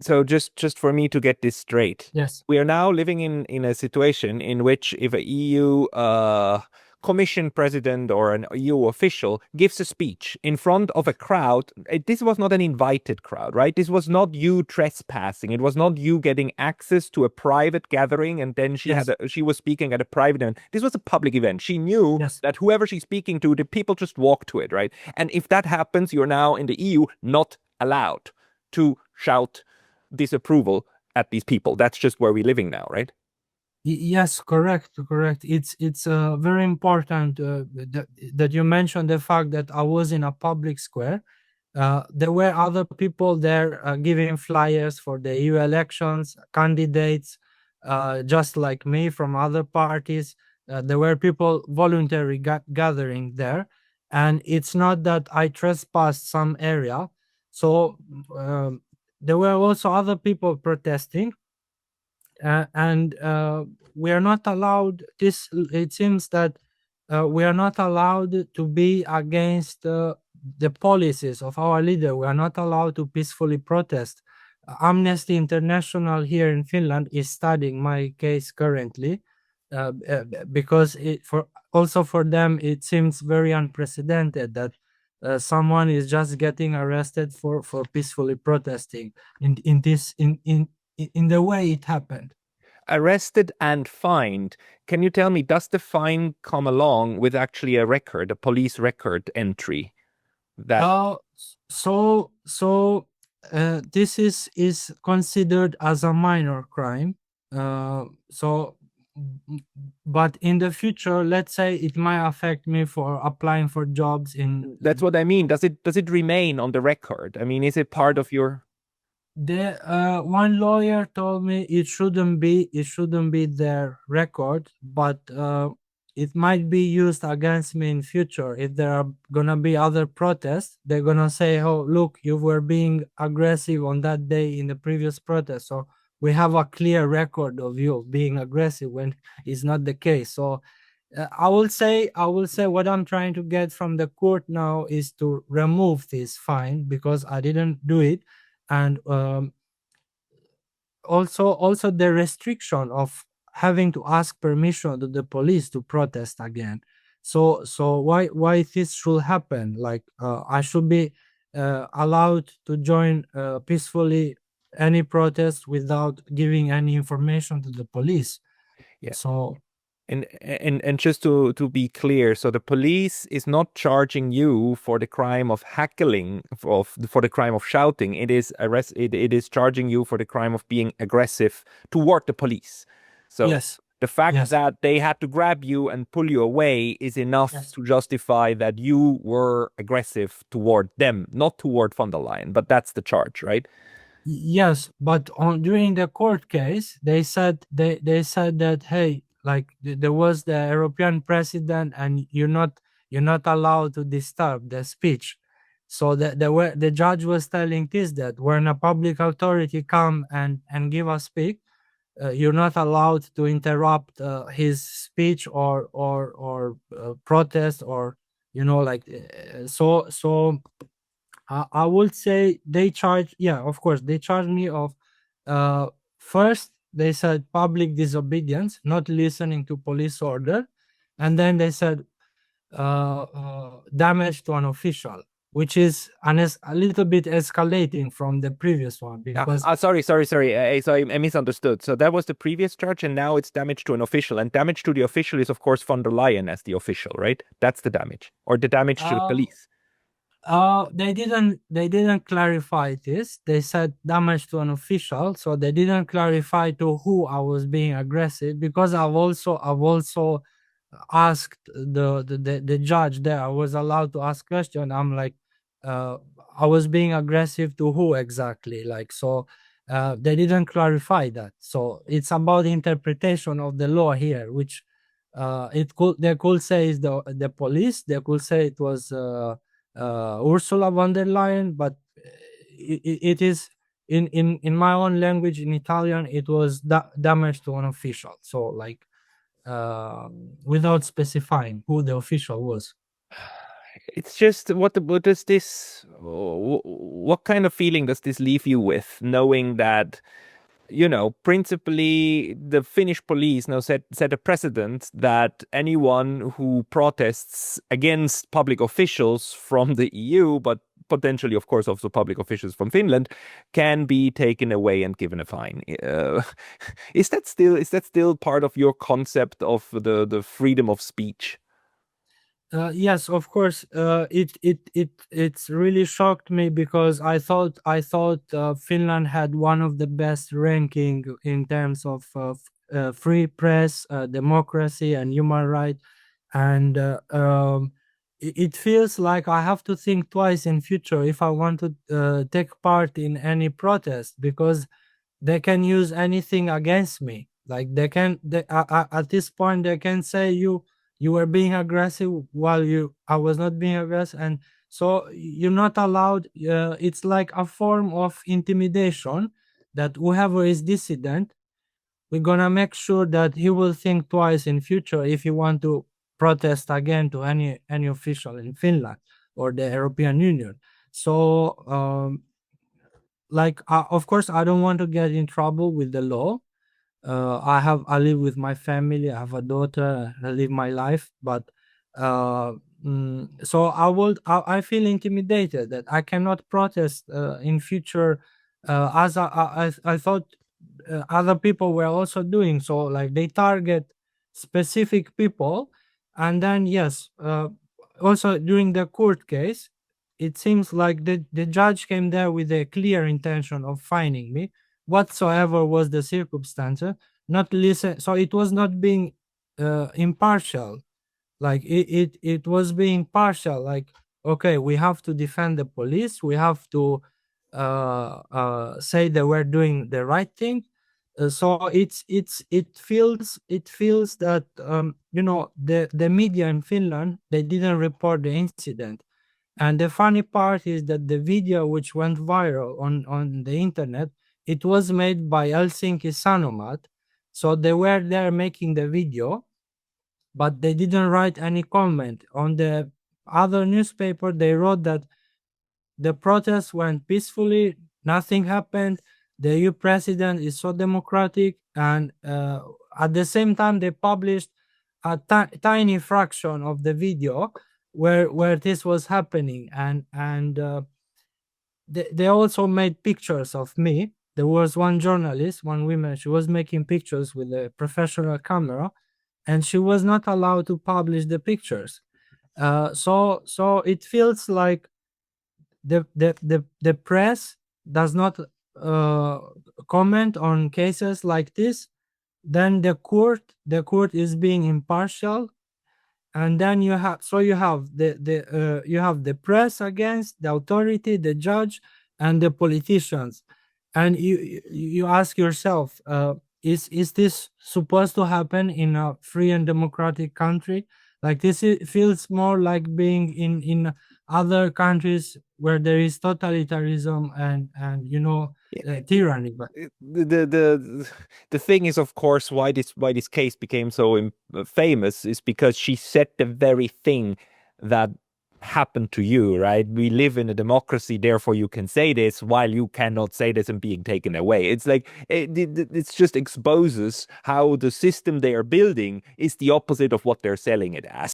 So just for me to get this straight, Yes. we are now living in a situation in which if a EU commission president or an EU official gives a speech in front of a crowd, this was not an invited crowd, right? This was not you trespassing. It was not you getting access to a private gathering and then Yes. she was speaking at a private event. This was a public event. She knew Yes. that whoever she's speaking to, the people just walk to it, right? And if that happens, you're now in the EU not allowed to shout disapproval at these people. That's just where we're living now, right? Yes, correct, correct. It's very important that you mentioned the fact that I was in a public square. There were other people there giving flyers for the EU elections, candidates, just like me from other parties. There were people voluntary gathering there, and it's not that I trespassed some area. So there were also other people protesting, and we are not allowed this. It seems that we are not allowed to be against the policies of our leader. We are not allowed to peacefully protest. Amnesty International here in Finland is studying my case currently, because it for also for them it seems very unprecedented that someone is just getting arrested for peacefully protesting in this in the way it happened. Arrested and fined. Can you tell me, does the fine come along with actually a record, a police record entry? That Uh, this is considered as a minor crime. So, but in the future, let's say it might affect me for applying for jobs in that's what I mean. Does it remain on the record? I mean, is it part of your the one lawyer told me it shouldn't be their record, but it might be used against me in future if there are gonna be other protests. They're gonna say, "Oh, look, you were being aggressive on that day in the previous protest, so we have a clear record of you being aggressive," when it's not the case. So I will say what I'm trying to get from the court now is to remove this fine because I didn't do it, and also the restriction of having to ask permission to the police to protest again. So why this should happen? Like I should be allowed to join peacefully any protest without giving any information to the police. yeah? So And just to be clear, so the police is not charging you for the crime of heckling, for the crime of shouting. It is charging you for the crime of being aggressive toward the police. So yes, the fact yes, that they had to grab you and pull you away is enough yes. to justify that you were aggressive toward them, not toward von der Leyen. But that's the charge, right? Yes, but on during the court case, they said that, hey, like there was the European president, and you're not allowed to disturb the speech. So the judge was telling this, that when a public authority come and give a speak, you're not allowed to interrupt his speech or protest, or like so I would say they charge, yeah, of course, they charge me of uh, first they said public disobedience, not listening to police order, and then they said damage to an official, which is a little bit escalating from the previous one Yeah. because Sorry. So I misunderstood. So that was the previous charge, and now it's damage to an official. And damage to the official is, of course, von der Leyen as the official, right? That's the damage, or the damage to the uh, police. they didn't clarify this. They said damage to an official, so they didn't clarify to who I was being aggressive, because I've also asked the judge there. I was allowed to ask question. I'm like, uh, I was being aggressive to who exactly? Like, so they didn't clarify that. So it's about interpretation of the law here, which they could say is the police. They could say it was Ursula von der Leyen, but it is in my own language, in Italian, it was damage to an official. So like, without specifying who the official was. It's just what does this what kind of feeling does this leave you with, knowing that, principally the Finnish police now set a precedent that anyone who protests against public officials from the EU, but potentially, of course, also public officials from Finland, can be taken away and given a fine. Is that still part of your concept of the freedom of speech? Yes, of course. It's really shocked me because I thought Finland had one of the best ranking in terms of free press, democracy, and human rights. And it feels like I have to think twice in future if I want to take part in any protest, because they can use anything against me. Like at this point they can say you were being aggressive while you I was not being aggressive, and so you're not allowed. It's like a form of intimidation that whoever is dissident, we're gonna make sure that he will think twice in future if he want to protest again to any official in Finland or the European Union. So of course I don't want to get in trouble with the law. I live with my family. I have a daughter. I live my life, but uh, so I feel intimidated that I cannot protest in future, as I thought other people were also doing. So like they target specific people, and then yes, also during the court case, it seems like the judge came there with a clear intention of fining me whatsoever was the circumstances, not listen. So it was not being impartial. Like it was being partial. Like, okay, we have to defend the police. We have to say that we're doing the right thing. So it feels that the media in Finland, they didn't report the incident. And the funny part is that the video which went viral on the internet, it was made by Helsinki Sanomat. So they were there making the video, but they didn't write any comment. On the other newspaper, they wrote that the protest went peacefully, nothing happened. The EU president is so democratic, and at the same time, they published a tiny fraction of the video where this was happening, and they also made pictures of me. There was one journalist, one woman. She was making pictures with a professional camera, and she was not allowed to publish the pictures. So it feels like the press does not uh, comment on cases like this. Then the court is being impartial, and then you have the press against the authority, the judge, and the politicians. And you ask yourself, is this supposed to happen in a free and democratic country? Like this, it feels more like being in other countries where there is totalitarianism and tyranny. But The thing is, of course, why this case became so famous is because she said the very thing that happened to you, right? We live in a democracy, therefore you can say this, while you cannot say this and being taken away. It's like it's just exposes how the system they are building is the opposite of what they're selling it as.